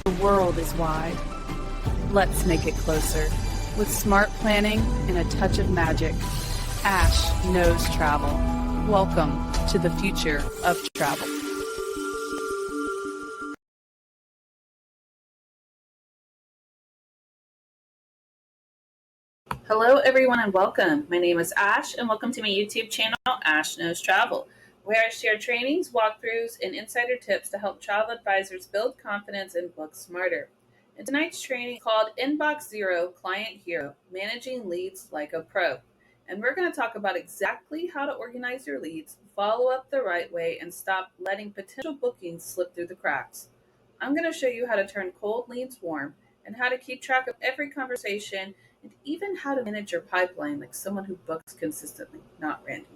The world is wide. Let's make it closer. With smart planning and a touch of magic, Ash knows travel. Welcome to the future of travel. Hello, everyone, and welcome. My name is Ash, and welcome to my YouTube channel, Ash Knows Travel, where I share trainings, walkthroughs, and insider tips to help travel advisors build confidence and book smarter. And tonight's training is called Inbox Zero Client Hero, Managing Leads Like a Pro. And we're going to talk about exactly how to organize your leads, follow up the right way, and stop letting potential bookings slip through the cracks. I'm going to show you how to turn cold leads warm and how to keep track of every conversation and even how to manage your pipeline like someone who books consistently, not randomly.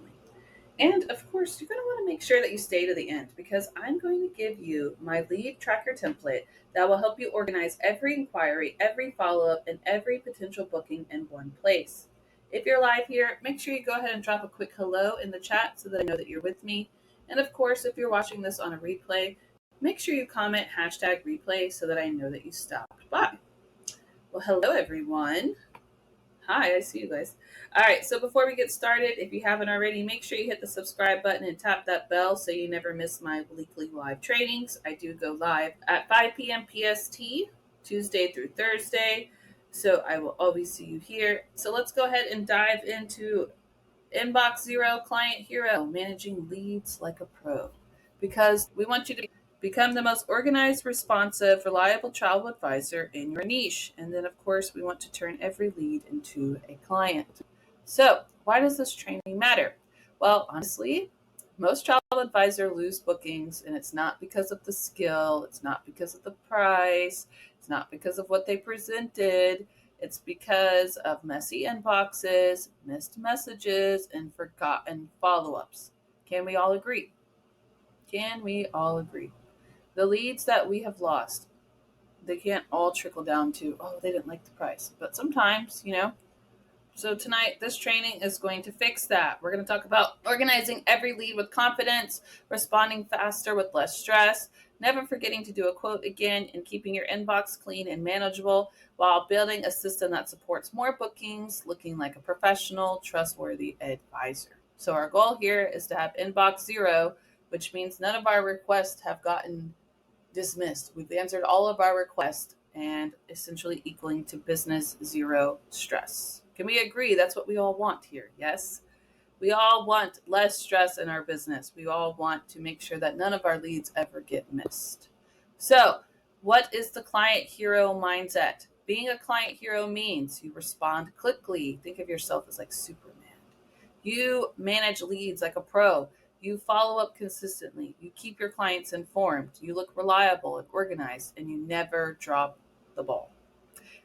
And of course, you're going to want to make sure that you stay to the end because I'm going to give you my lead tracker template that will help you organize every inquiry, every follow up, and every potential booking in one place. If you're live here, make sure you go ahead and drop a quick hello in the chat so that I know that you're with me. And of course, if you're watching this on a replay, make sure you comment #replay so that I know that you stopped by. Well, hello, everyone. Hi, I see you guys. All right, so before we get started, if you haven't already, make sure you hit the subscribe button and tap that bell so you never miss my weekly live trainings. I do go live at 5 p.m. PST, Tuesday through Thursday, so I will always see you here. So let's go ahead and dive into Inbox Zero Client Hero, Managing Leads Like a Pro, because we want you to become the most organized, responsive, reliable travel advisor in your niche. And then, of course, we want to turn every lead into a client. So, why does this training matter? Well, honestly, most travel advisors lose bookings, and it's not because of the skill, it's not because of the price, it's not because of what they presented. It's because of messy inboxes, missed messages, and forgotten follow-ups. Can we all agree? Can we all agree? The leads that we have lost, they can't all trickle down to, oh, they didn't like the price. But sometimes, So tonight, this training is going to fix that. We're going to talk about organizing every lead with confidence, responding faster with less stress, never forgetting to do a quote again, and keeping your inbox clean and manageable while building a system that supports more bookings, looking like a professional, trustworthy advisor. So our goal here is to have inbox zero, which means none of our requests have gotten dismissed. We've answered all of our requests and essentially equaling to business zero stress. Can we agree that's what we all want here? Yes? We all want less stress in our business. We all want to make sure that none of our leads ever get missed. So, what is the client hero mindset? Being a client hero means you respond quickly. Think of yourself as like Superman. You manage leads like a pro. You follow up consistently. You keep your clients informed. You look reliable and organized, and you never drop the ball.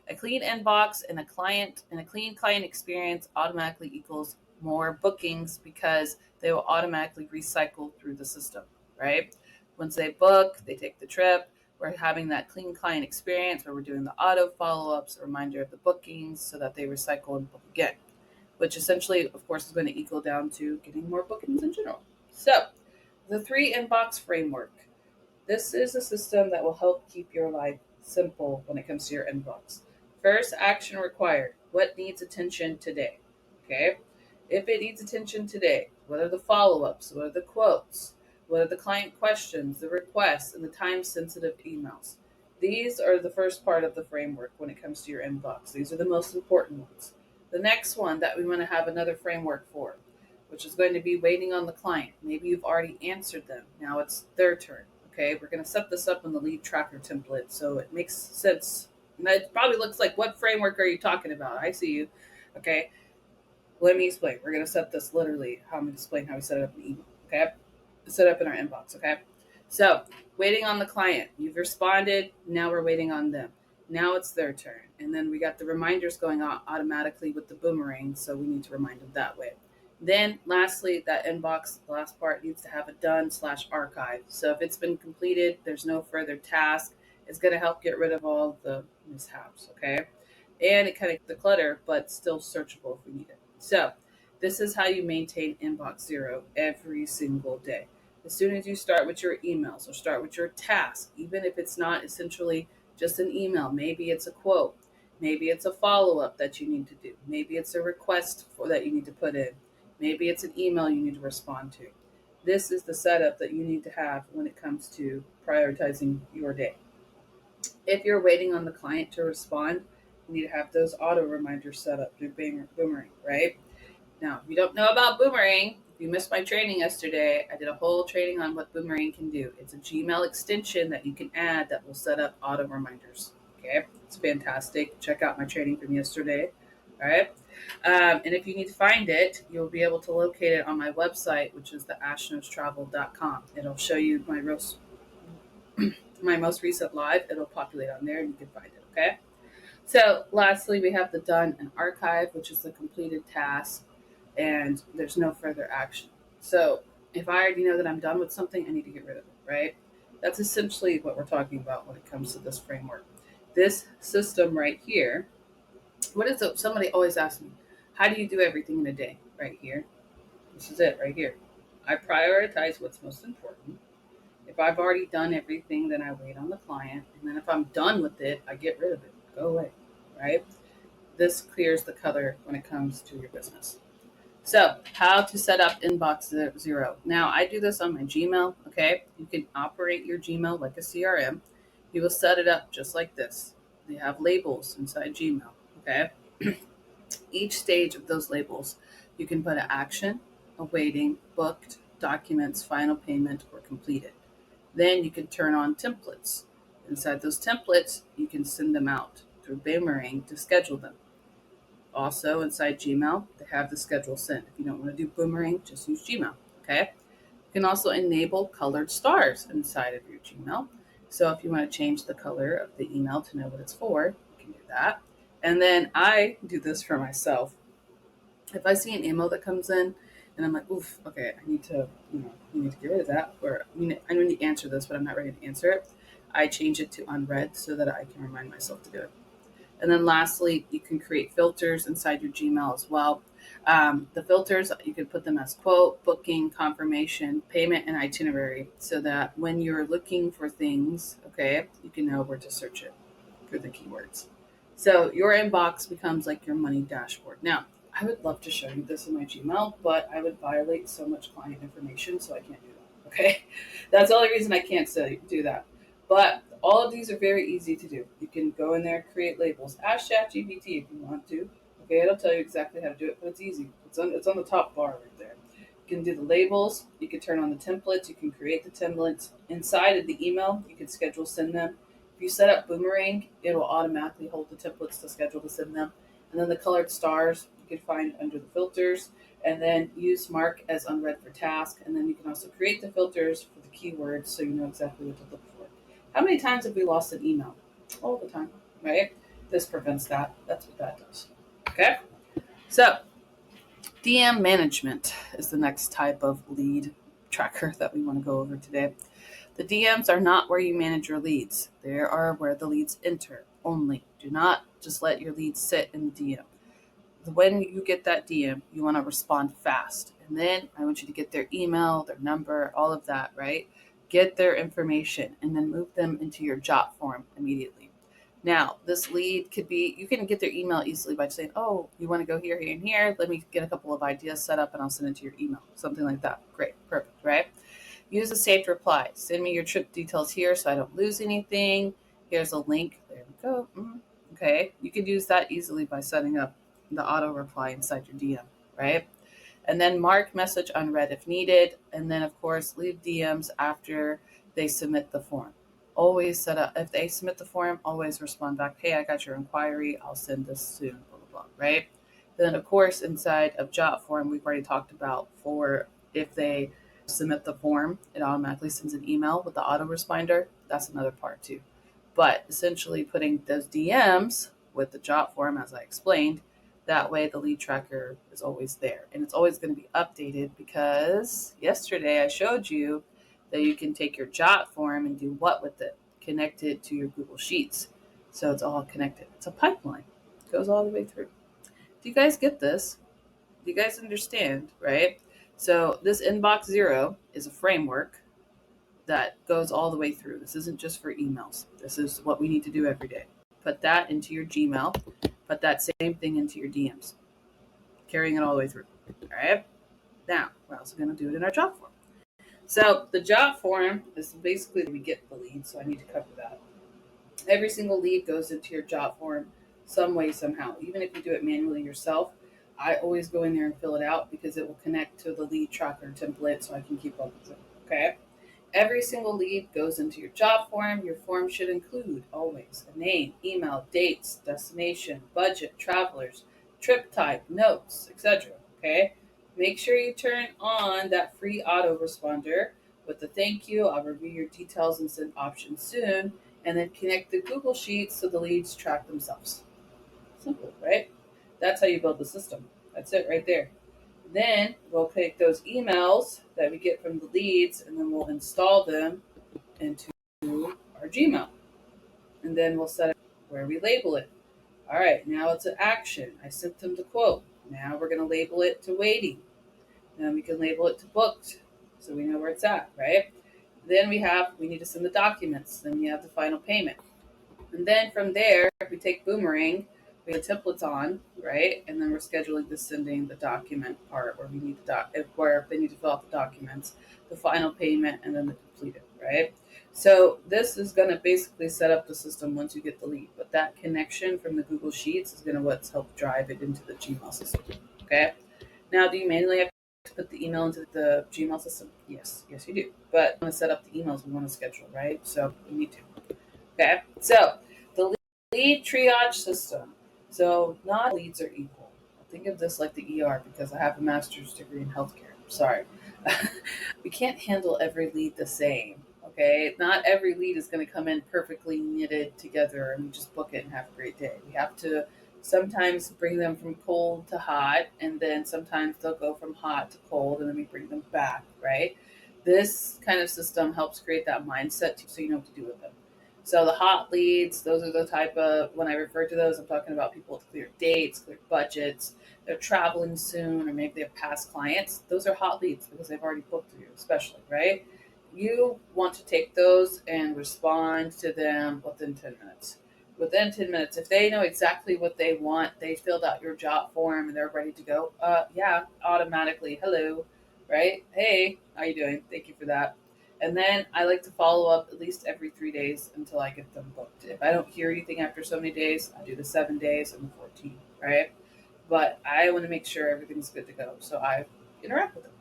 A clean inbox and a clean client experience automatically equals more bookings because they will automatically recycle through the system, right? Once they book, they take the trip. We're having that clean client experience where we're doing the auto follow-ups, a reminder of the bookings so that they recycle and book again, which essentially, of course, is going to equal down to getting more bookings in general. So, the 3 inbox framework. This is a system that will help keep your life simple when it comes to your inbox. First, action required. What needs attention today? Okay. If it needs attention today, what are the follow-ups? What are the quotes? What are the client questions, the requests, and the time-sensitive emails? These are the first part of the framework when it comes to your inbox. These are the most important ones. The next one that we want to have another framework for, which is going to be waiting on the client. Maybe you've already answered them. Now it's their turn. Okay, we're going to set this up in the lead tracker template so it makes sense. And it probably looks like, what framework are you talking about? I see you. Okay, let me explain. We're going to set this literally, how I'm going to explain how we set it up in email. Okay, set it up in our inbox. Okay, so waiting on the client. You've responded. Now we're waiting on them. Now it's their turn. And then we got the reminders going on automatically with the boomerang, so we need to remind them that way. Then lastly, that inbox, the last part, needs to have a done/archive. So if it's been completed, there's no further task. It's going to help get rid of all the mishaps, okay? And it kind of the clutter, but still searchable if we need it. So this is how you maintain inbox zero every single day. As soon as you start with your emails or start with your task, even if it's not essentially just an email. Maybe it's a quote. Maybe it's a follow-up that you need to do. Maybe it's a request that you need to put in. Maybe it's an email you need to respond to. This is the setup that you need to have when it comes to prioritizing your day. If you're waiting on the client to respond, you need to have those auto reminders set up through Boomerang, right? Now, if you don't know about Boomerang, if you missed my training yesterday, I did a whole training on what Boomerang can do. It's a Gmail extension that you can add that will set up auto reminders. Okay, it's fantastic. Check out my training from yesterday. All right. And if you need to find it, you'll be able to locate it on my website, which is the ashnostravel.com. It'll show you my most recent live. It'll populate on there and you can find it. Okay. So lastly, we have the done and archive, which is the completed task, and there's no further action. So if I already know that I'm done with something, I need to get rid of it, right? That's essentially what we're talking about when it comes to this framework. This system right here, what is it? Somebody always asks me, how do you do everything in a day? Right here. This is it right here. I prioritize what's most important. If I've already done everything, then I wait on the client. And then if I'm done with it, I get rid of it. Go away, right? This clears the clutter when it comes to your business. So, how to set up inbox zero. Now, I do this on my Gmail, okay? You can operate your Gmail like a CRM. You will set it up just like this. They have labels inside Gmail, okay? Each stage of those labels, you can put an action, awaiting, booked, documents, final payment, or completed. Then you can turn on templates. Inside those templates, you can send them out through Boomerang to schedule them. Also, inside Gmail, they have the schedule sent. If you don't want to do Boomerang, just use Gmail. Okay. You can also enable colored stars inside of your Gmail. So if you want to change the color of the email to know what it's for, you can do that. And then I do this for myself. If I see an email that comes in and I'm like, oof, okay, I need to, get rid of that, or I need to answer this, but I'm not ready to answer it. I change it to unread so that I can remind myself to do it. And then lastly, you can create filters inside your Gmail as well. The filters, you can put them as quote, booking, confirmation, payment, and itinerary so that when you're looking for things, okay, you can know where to search it for the keywords. So your inbox becomes like your money dashboard. Now, I would love to show you this in my Gmail, but I would violate so much client information, so I can't do that. Okay. That's the only reason I can't do that. But all of these are very easy to do. You can go in there, create labels. Ask ChatGPT if you want to. Okay, it'll tell you exactly how to do it, but it's easy. It's on the top bar right there. You can do the labels. You can turn on the templates. You can create the templates. Inside of the email, you can schedule send them. If you set up Boomerang, it'll automatically hold the templates to schedule to send them. And then the colored stars you can find under the filters. And then use mark as unread for task. And then you can also create the filters for the keywords so you know exactly what to look for. How many times have we lost an email? All the time, right? This prevents that. That's what that does. Okay? So, DM management is the next type of lead tracker that we want to go over today. The DMs are not where you manage your leads. They are where the leads enter only. Do not just let your leads sit in the DM. When you get that DM, you want to respond fast. And then I want you to get their email, their number, all of that, right? Get their information and then move them into your Jot form immediately. Now, this lead could be, you can get their email easily by saying, oh, you want to go here, here, and here. Let me get a couple of ideas set up and I'll send it to your email. Something like that. Great. Perfect, right? Use a saved reply. Send me your trip details here so I don't lose anything. Here's a link. There we go. Okay. You can use that easily by setting up the auto reply inside your DM, right? And then mark message unread if needed. And then, of course, leave DMs after they submit the form. Always set up, if they submit the form, always respond back, hey, I got your inquiry. I'll send this soon, blah, blah, blah, right? Then, of course, inside of Jot form, we've already talked about for if they submit the form, it automatically sends an email with the autoresponder. That's another part too. But essentially putting those DMs with the Jot form, as I explained, that way the lead tracker is always there. And it's always going to be updated because yesterday I showed you that you can take your Jot form and do what with it? Connect it to your Google Sheets. So it's all connected. It's a pipeline. It goes all the way through. Do you guys get this? Do you guys understand, right? So this inbox zero is a framework. that goes all the way through. This isn't just for emails. This is what we need to do every day. Put that into your Gmail. Put that same thing into your DMs, carrying it all the way through. All right. Now, we're also going to do it in our job form. So the job form is basically we get the lead, so I need to cover that. Every single lead goes into your job form some way, somehow. Even if you do it manually yourself, I always go in there and fill it out because it will connect to the lead tracker template so I can keep up with it. Okay? Every single lead goes into your job form. Your form should include always a name, email, dates, destination, budget, travelers, trip type, notes, etc. Okay? Make sure you turn on that free autoresponder with the thank you. I'll review your details and send options soon. And then connect the Google Sheets so the leads track themselves. Simple, right? That's how you build the system. That's it right there. Then we'll take those emails that we get from the leads and then we'll install them into our Gmail. And then we'll set it where we label it. All right, now it's an action. I sent them the quote. Now we're going to label it to waiting. Then we can label it to booked so we know where it's at, right? Then we need to send the documents. Then we have the final payment. And then from there, we take Boomerang, we have templates on, right? And then we're scheduling the sending the document part where we need where they need to fill out the documents, the final payment, and then the completed, right? So this is going to basically set up the system once you get the lead. But that connection from the Google Sheets is going to what's help drive it into the Gmail system. Okay. Now, do you manually have to put the email into the Gmail system? Yes, you do. But we want to set up the emails we want to schedule, right? So we need to. Okay, so the lead triage system. So not leads are equal. Think of this like the ER because I have a master's degree in healthcare. Sorry. We can't handle every lead the same. Okay, not every lead is going to come in perfectly knitted together and we just book it and have a great day. We have to sometimes bring them from cold to hot, and then sometimes they'll go from hot to cold, and then we bring them back, right? This kind of system helps create that mindset so you know what to do with them. So the hot leads, those are the type of, when I refer to those, I'm talking about people with clear dates, clear budgets, they're traveling soon, or maybe they have past clients. Those are hot leads because they've already booked you, especially, right? You want to take those and respond to them within 10 minutes. Within 10 minutes, if they know exactly what they want, they filled out your job form and they're ready to go, yeah, automatically, hello, right? Hey, how you doing? Thank you for that. And then I like to follow up at least every 3 days until I get them booked. If I don't hear anything after so many days, I do the 7 days and the 14, right? But I want to make sure everything's good to go. So I interact with them.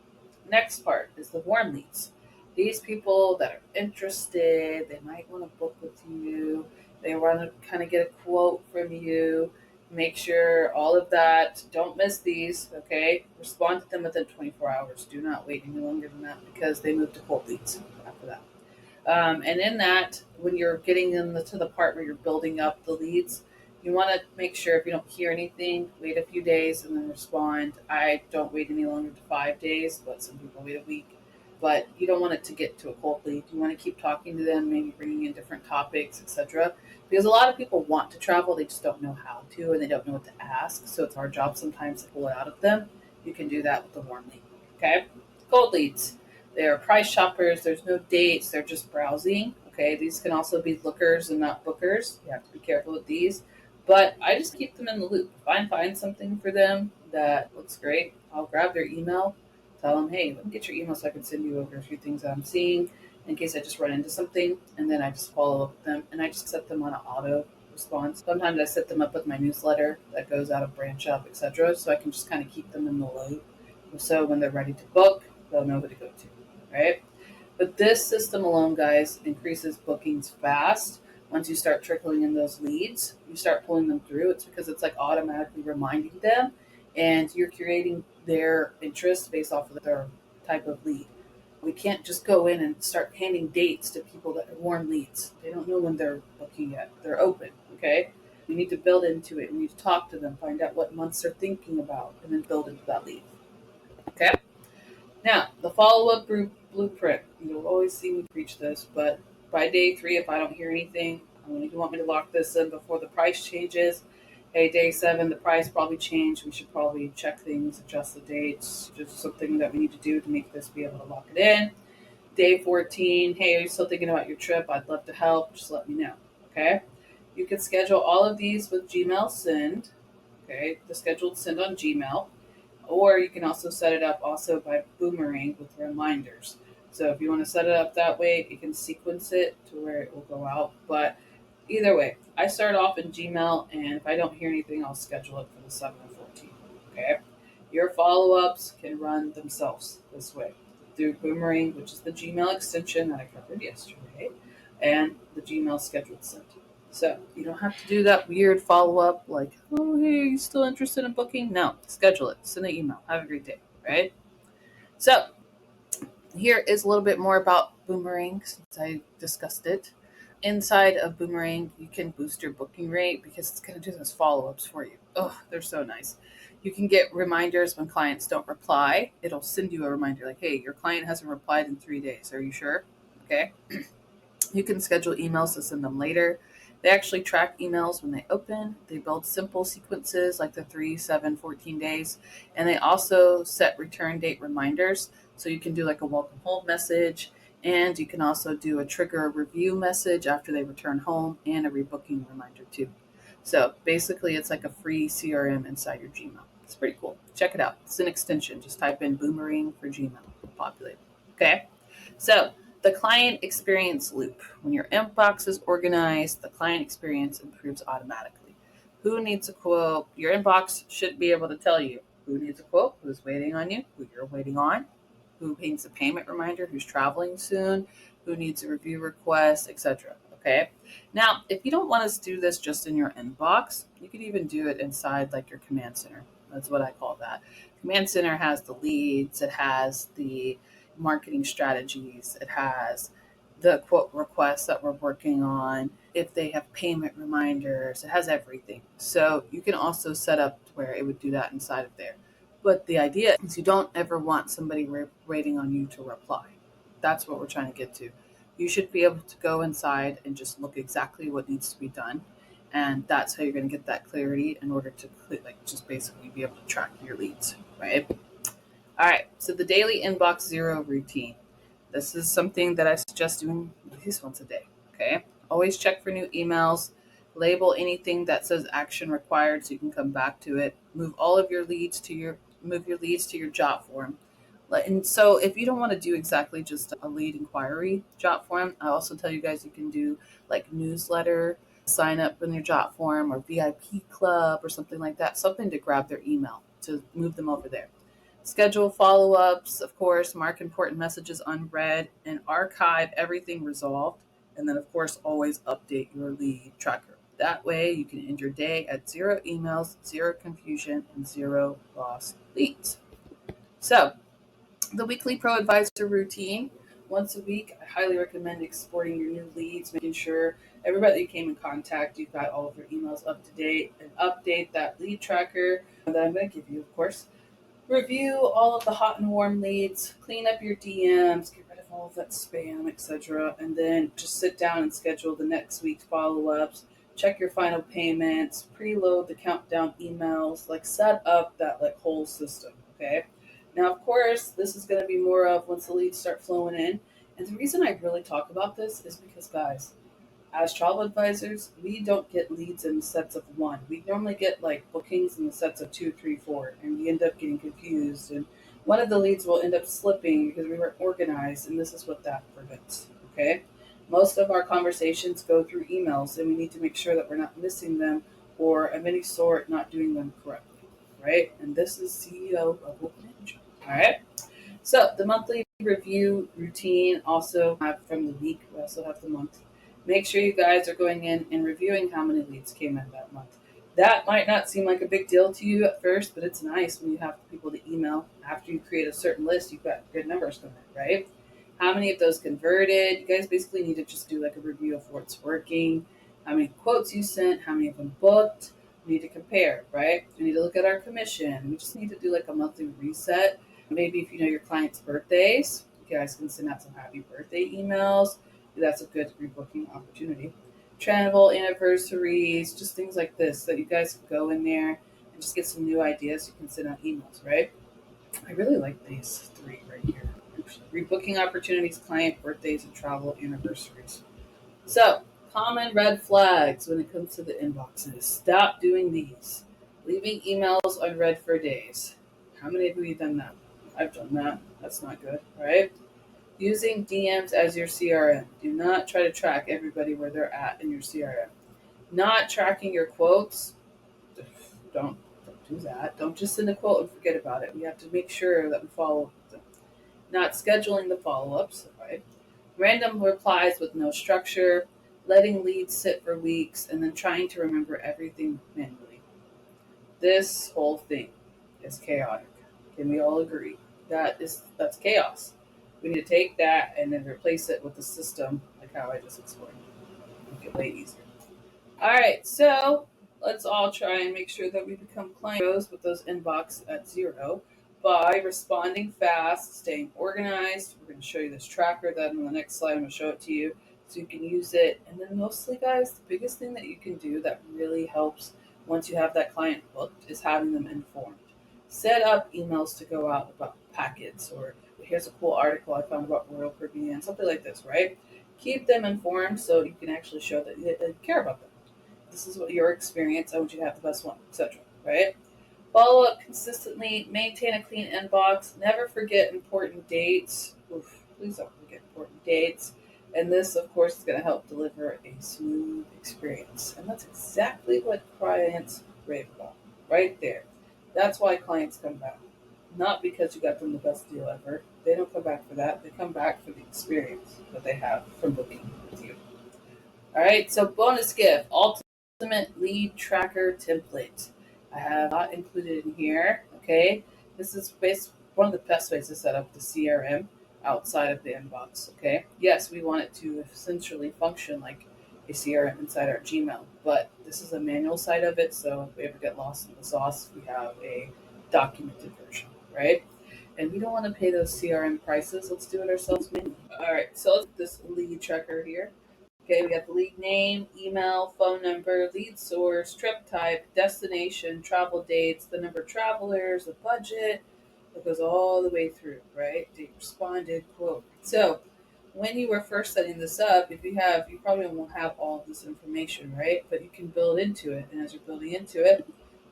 Next part is the warm leads. These people that are interested, they might want to book with you. They want to kind of get a quote from you. Make sure all of that. Don't miss these, okay? Respond to them within 24 hours. Do not wait any longer than that because they move to cold leads after that. And in that, when you're getting to the part where you're building up the leads, you want to make sure if you don't hear anything, wait a few days and then respond. I don't wait any longer than 5 days, but some people wait a week. But you don't want it to get to a cold lead. You want to keep talking to them, maybe bringing in different topics, etc. Because a lot of people want to travel, they just don't know how to, and they don't know what to ask. So it's our job sometimes to pull it out of them. You can do that with the warm lead. Okay, cold leads. They're price shoppers. There's no dates. They're just browsing. Okay, these can also be lookers and not bookers. You have to be careful with these. But I just keep them in the loop. If I find something for them that looks great, I'll grab their email, tell them, hey, let me get your email so I can send you over a few things that I'm seeing in case I just run into something. And then I just follow up with them and I just set them on an auto response. Sometimes I set them up with my newsletter that goes out of Branch Up, etc. So I can just kind of keep them in the loop. So when they're ready to book, they'll know who to go to, right? But this system alone, guys, increases bookings fast. Once you start trickling in those leads, you start pulling them through. It's because it's like automatically reminding them and you're creating their interest based off of their type of lead. We can't just go in and start handing dates to people that are warm leads. They don't know when they're booking yet. They're open, okay? We need to build into it. We need to talk to them, find out what months they're thinking about, and then build into that lead, okay? Now, the follow-up blueprint. You'll always see me preach this, but by day 3, if I don't hear anything, if you want me to lock this in before the price changes, hey, day 7, the price probably changed. We should probably check things, adjust the dates, just something that we need to do to make this be able to lock it in. Day 14, hey, are you still thinking about your trip? I'd love to help. Just let me know. Okay. You can schedule all of these with Gmail Send. Okay. The scheduled send on Gmail. Or you can also set it up also by Boomerang with reminders. So if you want to set it up that way, you can sequence it to where it will go out. But either way, I start off in Gmail, and if I don't hear anything, I'll schedule it for the 7 and 14. Okay. Your follow ups can run themselves this way through Boomerang, which is the Gmail extension that I covered yesterday, and the Gmail scheduled send. So you don't have to do that weird follow up like, oh, hey, are you still interested in booking? No, schedule it, send an email. Have a great day, right? So here is a little bit more about Boomerang since I discussed it. Inside of Boomerang, you can boost your booking rate because it's going to do those follow ups for you. Oh, they're so nice. You can get reminders when clients don't reply. It'll send you a reminder like, hey, your client hasn't replied in 3 days. Are you sure? Okay. You can schedule emails to send them later. They actually track emails when they open. They build simple sequences like the 3, 7, 14 days. And they also set return date reminders. So you can do like a welcome home message. And you can also do a trigger review message after they return home and a rebooking reminder too. So basically, it's like a free CRM inside your Gmail. It's pretty cool. Check it out. It's an extension. Just type in Boomerang for Gmail. It'll populate. Okay. So the client experience loop. When your inbox is organized, the client experience improves automatically. Who needs a quote? Your inbox should be able to tell you who needs a quote, who's waiting on you, who you're waiting on, who needs a payment reminder, who's traveling soon, who needs a review request, etc. Okay. Now, if you don't want us to do this just in your inbox, you could even do it inside like your command center. That's what I call that. Command center has the leads, it has the marketing strategies, it has the quote requests that we're working on, if they have payment reminders, it has everything. So you can also set up where it would do that inside of there. But the idea is you don't ever want somebody waiting on you to reply. That's what we're trying to get to. You should be able to go inside and just look exactly what needs to be done. And that's how you're going to get that clarity in order to like just basically be able to track your leads, right? All right, so the daily inbox zero routine. This is something that I suggest doing at least once a day. Okay. Always check for new emails. Label anything that says action required so you can come back to it. Move your leads to your jot form. And so if you don't want to do exactly just a lead inquiry jot form, I also tell you guys you can do like newsletter, sign up in your jot form or VIP club or something like that, something to grab their email to move them over there. Schedule follow ups, of course, mark important messages unread, and archive everything resolved. And then, of course, always update your lead tracker. That way, you can end your day at 0 emails, 0 confusion, and 0 lost leads. So, the weekly Pro Advisor routine. Once a week, I highly recommend exporting your new leads, making sure everybody that you came in contact, you've got all of your emails up to date, and update that lead tracker that I'm going to give you, of course. Review all of the hot and warm leads, clean up your DMs, get rid of all of that spam, etc. And then just sit down and schedule the next week's follow ups, check your final payments, preload the countdown emails, like set up that like whole system. Okay. Now, of course, this is going to be more of once the leads start flowing in. And the reason I really talk about this is because, guys, as travel advisors, we don't get leads in sets of one. We normally get like bookings in the sets of 2, 3, 4, and we end up getting confused. And one of the leads will end up slipping because we weren't organized, and this is what that prevents. Okay, most of our conversations go through emails, and we need to make sure that we're not missing them or of any sort not doing them correctly. Right, and this is CEO level management. All right. So the monthly review routine also have from the week. We also have the month. Make sure you guys are going in and reviewing how many leads came in that month. That might not seem like a big deal to you at first, but it's nice when you have people to email. After you create a certain list, you've got good numbers coming in, right? How many of those converted? You guys basically need to just do like a review of what's working, how many quotes you sent, how many of them booked. We need to compare, right? We need to look at our commission. We just need to do like a monthly reset. Maybe if you know your clients' birthdays, you guys can send out some happy birthday emails. That's a good rebooking opportunity. Travel anniversaries, just things like this that you guys can go in there and just get some new ideas. You can send out emails, right? I really like these 3 right here. rebooking opportunities, client birthdays, and travel anniversaries. So, common red flags when it comes to the inboxes. Stop doing these. Leaving emails unread for days. How many of you have done that? I've done that. That's not good, right? Using DMs as your CRM. Do not try to track everybody where they're at in your CRM. Not tracking your quotes. Don't do that. Don't just send a quote and forget about it. We have to make sure that we follow up with them. Not scheduling the follow-ups, right? Random replies with no structure, letting leads sit for weeks, and then trying to remember everything manually. This whole thing is chaotic. Can we all agree? That's chaos. We need to take that and then replace it with the system, like how I just explained. Make it way easier. All right, so let's all try and make sure that we become client pros with those inbox at zero by responding fast, staying organized. We're going to show you this tracker that on the next slide. I'm going to show it to you so you can use it. And then mostly, guys, the biggest thing that you can do that really helps once you have that client booked is having them informed. Set up emails to go out about packets, or here's a cool article I found about Royal Caribbean, something like this, right? Keep them informed so you can actually show that you care about them. This is what your experience. I want you to have the best one, etc. Right? Follow up consistently. Maintain a clean inbox. Never forget important dates. Oof, please don't forget important dates. And this, of course, is going to help deliver a smooth experience. And that's exactly what clients rave about, right there. That's why clients come back. Not because you got them the best deal ever. They don't come back for that. They come back for the experience that they have from booking with you. All right, so bonus gift, ultimate lead tracker template. I have not included in here. Okay, this is one of the best ways to set up the CRM outside of the inbox. Okay, yes, we want it to essentially function like a CRM inside our Gmail, but this is a manual side of it. So if we ever get lost in the sauce, we have a documented version, right? And we don't want to pay those CRM prices. Let's do it ourselves manually. All right, so let's put this lead tracker here. Okay, we got the lead name, email, phone number, lead source, trip type, destination, travel dates, the number of travelers, the budget. It goes all the way through, right? Date responded, quote. So when you were first setting this up, you probably won't have all of this information, right? But you can build into it. And as you're building into it,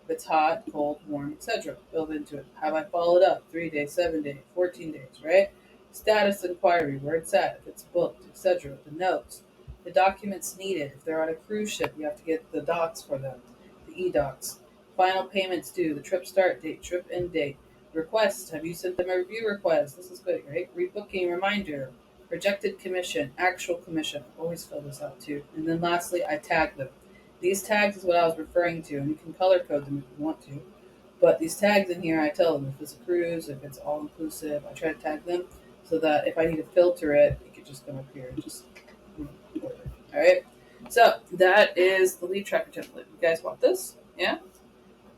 if it's hot, cold, warm, etc., build into it. Have I followed up? 3 days, 7 days, 14 days, right? Status inquiry, where it's at, if it's booked, etc. The notes, the documents needed. If they're on a cruise ship, you have to get the docs for them, the e-docs. Final payments due, the trip start date, trip end date. Requests, have you sent them a review request? This is good, right? Rebooking reminder, rejected commission, actual commission. Always fill this out too. And then lastly, I tag them. These tags is what I was referring to, and you can color code them if you want to. But these tags in here, I tell them if it's a cruise, if it's all inclusive, I try to tag them so that if I need to filter it, it could just come up here and just order. All right. So that is the lead tracker template. You guys want this? Yeah.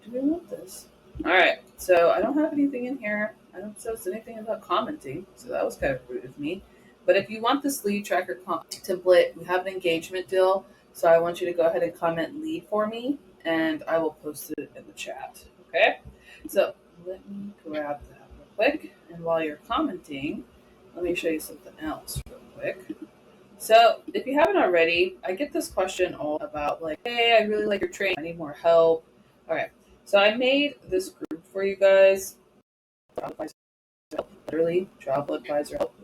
Do we want this? All right. So I don't have anything in here. I don't say anything about commenting, so that was kind of rude of me. But if you want this lead tracker template, we have an engagement deal. So I want you to go ahead and comment lead for me, and I will post it in the chat. Okay. So let me grab that real quick. And while you're commenting, let me show you something else real quick. So, if you haven't already, I get this question all about like, hey, I really like your training. I need more help. All right. So I made this group for you guys. Travel Advisor Help, literally Travel Advisor Help.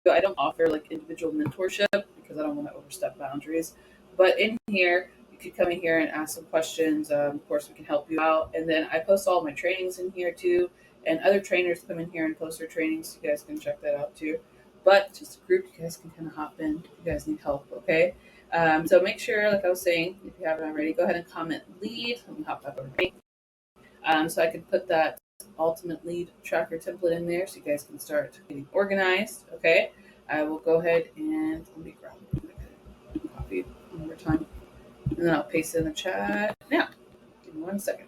So I don't offer like individual mentorship because I don't want to overstep boundaries. But in here, you could come in here and ask some questions. Of course, we can help you out. And then I post all my trainings in here too. And other trainers come in here and post their trainings. You guys can check that out too. But just a group, you guys can kind of hop in if you guys need help, okay? So make sure, like I was saying, if you haven't already, go ahead and comment lead. Let me hop back over to me. So I can put that ultimate lead tracker template in there so you guys can start getting organized, okay? I will go ahead and let me grab it. Copy one more time. And then I'll paste it in the chat. Now, give me 1 second.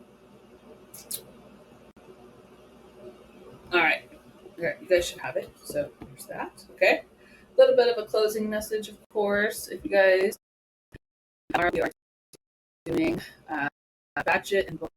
All right. Okay, you guys should have it. So there's that. Okay. A little bit of a closing message, of course. If you guys are doing Batchit and book.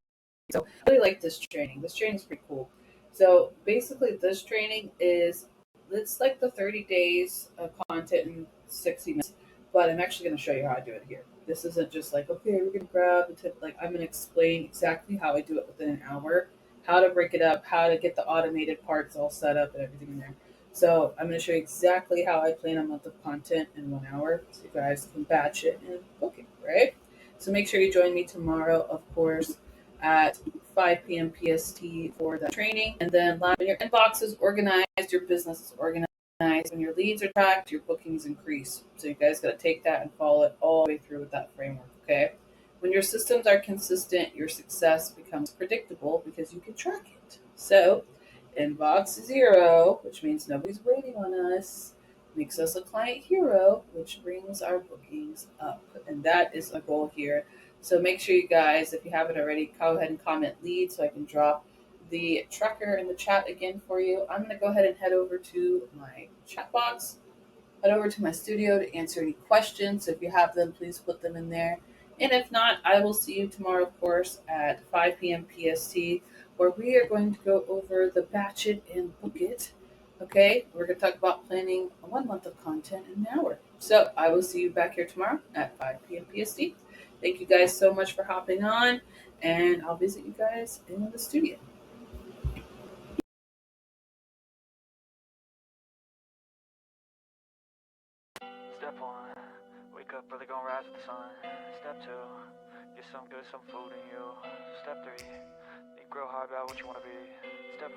So I really like this training. This training is pretty cool. So basically, this training is It's like the 30 days of content in 60 minutes, but I'm actually going to show you how I do it here. This isn't just like, okay, we're going to grab the tip. Like, I'm going to explain exactly how I do it within an hour, how to break it up, how to get the automated parts all set up and everything in there. So, I'm going to show you exactly how I plan a month of content in 1 hour so you guys can batch it and book it, right? So, make sure you join me tomorrow, of course, at 5 p.m. PST for the training. And then when your inbox is organized, your business is organized, when your leads are tracked, your bookings increase. So you guys got to take that and follow it all the way through with that framework, okay? When your systems are consistent, your success becomes predictable because you can track it. So, inbox zero, which means nobody's waiting on us, makes us a client hero, which brings our bookings up. And that is a goal here. So make sure you guys, if you haven't already, go ahead and comment lead so I can drop the tracker in the chat again for you. I'm going to go ahead and head over to my chat box, head over to my studio to answer any questions. So if you have them, please put them in there. And if not, I will see you tomorrow, of course, at 5 p.m. PST, where we are going to go over the batch it and book it. Okay, we're going to talk about planning 1 month of content in an hour. So I will see you back here tomorrow at 5 p.m. PST. Thank you guys so much for hopping on, and I'll visit you guys in the studio. Step one, wake up early, gonna rise with the sun. Step two, get some good, some food in you. Step three, think real hard about what you wanna be. Step